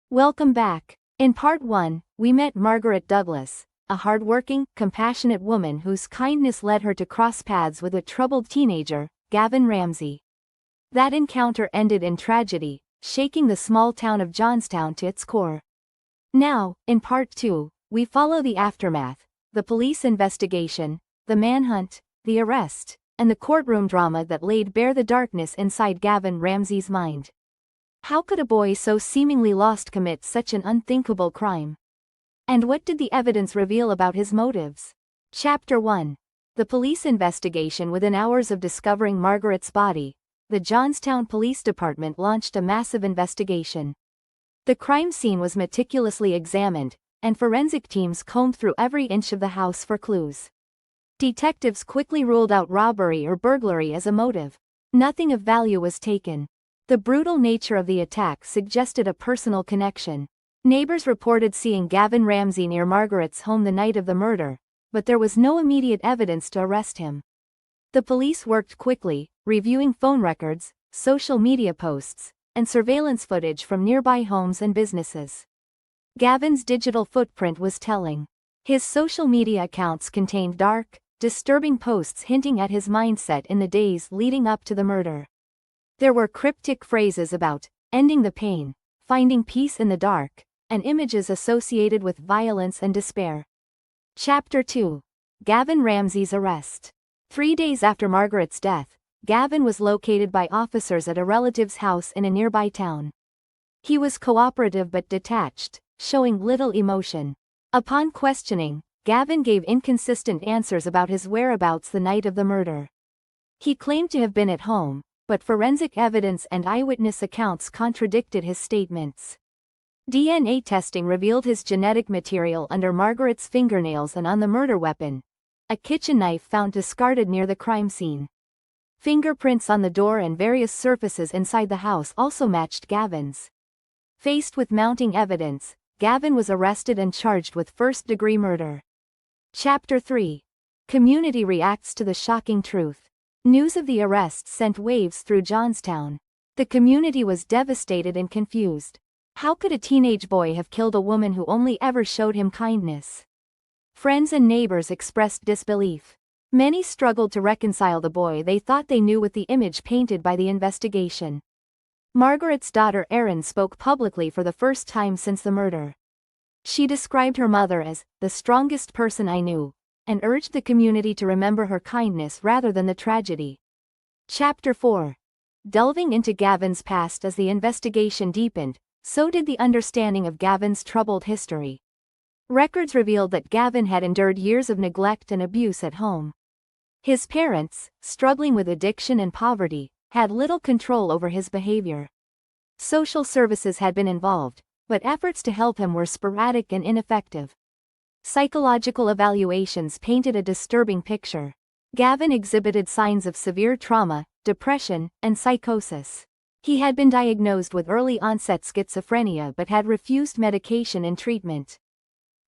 Welcome back. In part 1, we met Margaret Douglas, a hardworking, compassionate woman whose kindness led her to cross paths with a troubled teenager, Gavin Ramsey. That encounter ended in tragedy, shaking the small town of Johnstown to its core. Now, in part 2, we follow the aftermath, the police investigation, the manhunt, the arrest, and the courtroom drama that laid bare the darkness inside Gavin Ramsey's mind. How could a boy so seemingly lost commit such an unthinkable crime? And what did the evidence reveal about his motives? Chapter 1. The police investigation. Within hours of discovering Margaret's body, the Johnstown Police Department launched a massive investigation. The crime scene was meticulously examined, and forensic teams combed through every inch of the house for clues. Detectives quickly ruled out robbery or burglary as a motive. Nothing of value was taken. The brutal nature of the attack suggested a personal connection. Neighbors reported seeing Gavin Ramsey near Margaret's home the night of the murder, but there was no immediate evidence to arrest him. The police worked quickly, reviewing phone records, social media posts, and surveillance footage from nearby homes and businesses. Gavin's digital footprint was telling. His social media accounts contained dark, disturbing posts hinting at his mindset in the days leading up to the murder. There were cryptic phrases about ending the pain, finding peace in the dark, and images associated with violence and despair. Chapter 2. Gavin Ramsey's arrest. 3 days after Margaret's death, Gavin was located by officers at a relative's house in a nearby town. He was cooperative but detached, showing little emotion. Upon questioning, Gavin gave inconsistent answers about his whereabouts the night of the murder. He claimed to have been at home, but forensic evidence and eyewitness accounts contradicted his statements. DNA testing revealed his genetic material under Margaret's fingernails and on the murder weapon, a kitchen knife found discarded near the crime scene. Fingerprints on the door and various surfaces inside the house also matched Gavin's. Faced with mounting evidence, Gavin was arrested and charged with first-degree murder. Chapter 3. Community reacts to the shocking truth. News of the arrest sent waves through Johnstown. The community was devastated and confused. How could a teenage boy have killed a woman who only ever showed him kindness? Friends and neighbors expressed disbelief. Many struggled to reconcile the boy they thought they knew with the image painted by the investigation. Margaret's daughter Erin spoke publicly for the first time since the murder. She described her mother as the strongest person I knew, and urged the community to remember her kindness rather than the tragedy. Chapter 4. Delving into Gavin's past. As the investigation deepened, so did the understanding of Gavin's troubled history. Records revealed that Gavin had endured years of neglect and abuse at home. His parents, struggling with addiction and poverty, had little control over his behavior. Social services had been involved, but efforts to help him were sporadic and ineffective. Psychological evaluations painted a disturbing picture. Gavin exhibited signs of severe trauma, depression, and psychosis. He had been diagnosed with early-onset schizophrenia but had refused medication and treatment.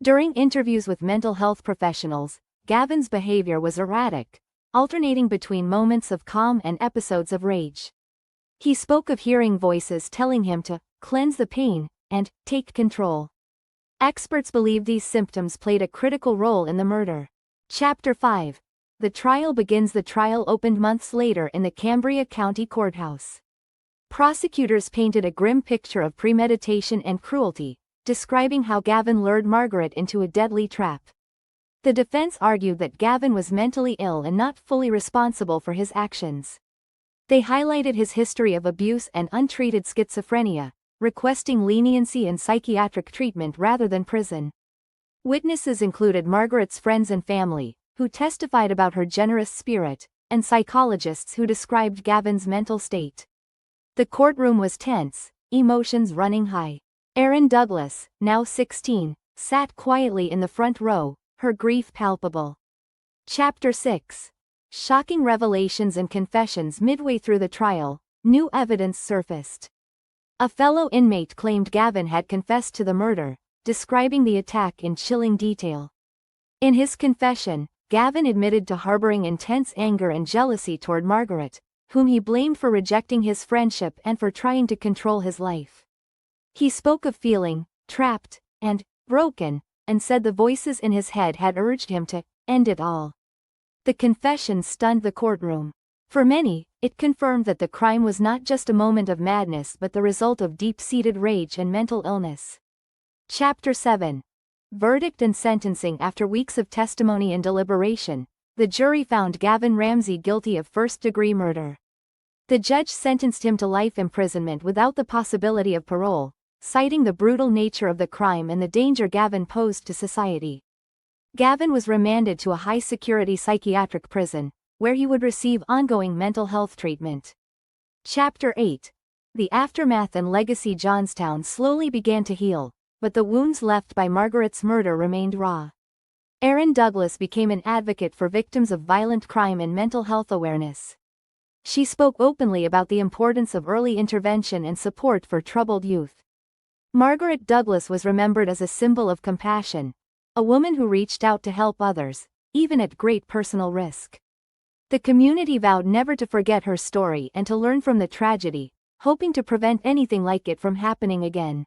During interviews with mental health professionals, Gavin's behavior was erratic, alternating between moments of calm and episodes of rage. He spoke of hearing voices telling him to cleanse the pain and take control. Experts believe these symptoms played a critical role in the murder. Chapter 5. The trial begins. The trial opened months later in the Cambria County Courthouse. Prosecutors painted a grim picture of premeditation and cruelty, describing how Gavin lured Margaret into a deadly trap. The defense argued that Gavin was mentally ill and not fully responsible for his actions. They highlighted his history of abuse and untreated schizophrenia, requesting leniency and psychiatric treatment rather than prison. Witnesses included Margaret's friends and family, who testified about her generous spirit, and psychologists who described Gavin's mental state. The courtroom was tense, emotions running high. Erin Douglas, now 16, sat quietly in the front row, her grief palpable. Chapter 6. Shocking revelations and confessions. Midway through the trial, new evidence surfaced. A fellow inmate claimed Gavin had confessed to the murder, describing the attack in chilling detail. In his confession, Gavin admitted to harboring intense anger and jealousy toward Margaret, whom he blamed for rejecting his friendship and for trying to control his life. He spoke of feeling trapped and broken, and said the voices in his head had urged him to end it all. The confession stunned the courtroom. For many, it confirmed that the crime was not just a moment of madness but the result of deep-seated rage and mental illness. Chapter 7. Verdict and sentencing. After weeks of testimony and deliberation, the jury found Gavin Ramsey guilty of first-degree murder. The judge sentenced him to life imprisonment without the possibility of parole, citing the brutal nature of the crime and the danger Gavin posed to society. Gavin was remanded to a high-security psychiatric prison, where he would receive ongoing mental health treatment. Chapter 8. The aftermath and legacy. Johnstown slowly began to heal, but the wounds left by Margaret's murder remained raw. Erin Douglas became an advocate for victims of violent crime and mental health awareness. She spoke openly about the importance of early intervention and support for troubled youth. Margaret Douglas was remembered as a symbol of compassion, a woman who reached out to help others, even at great personal risk. The community vowed never to forget her story and to learn from the tragedy, hoping to prevent anything like it from happening again.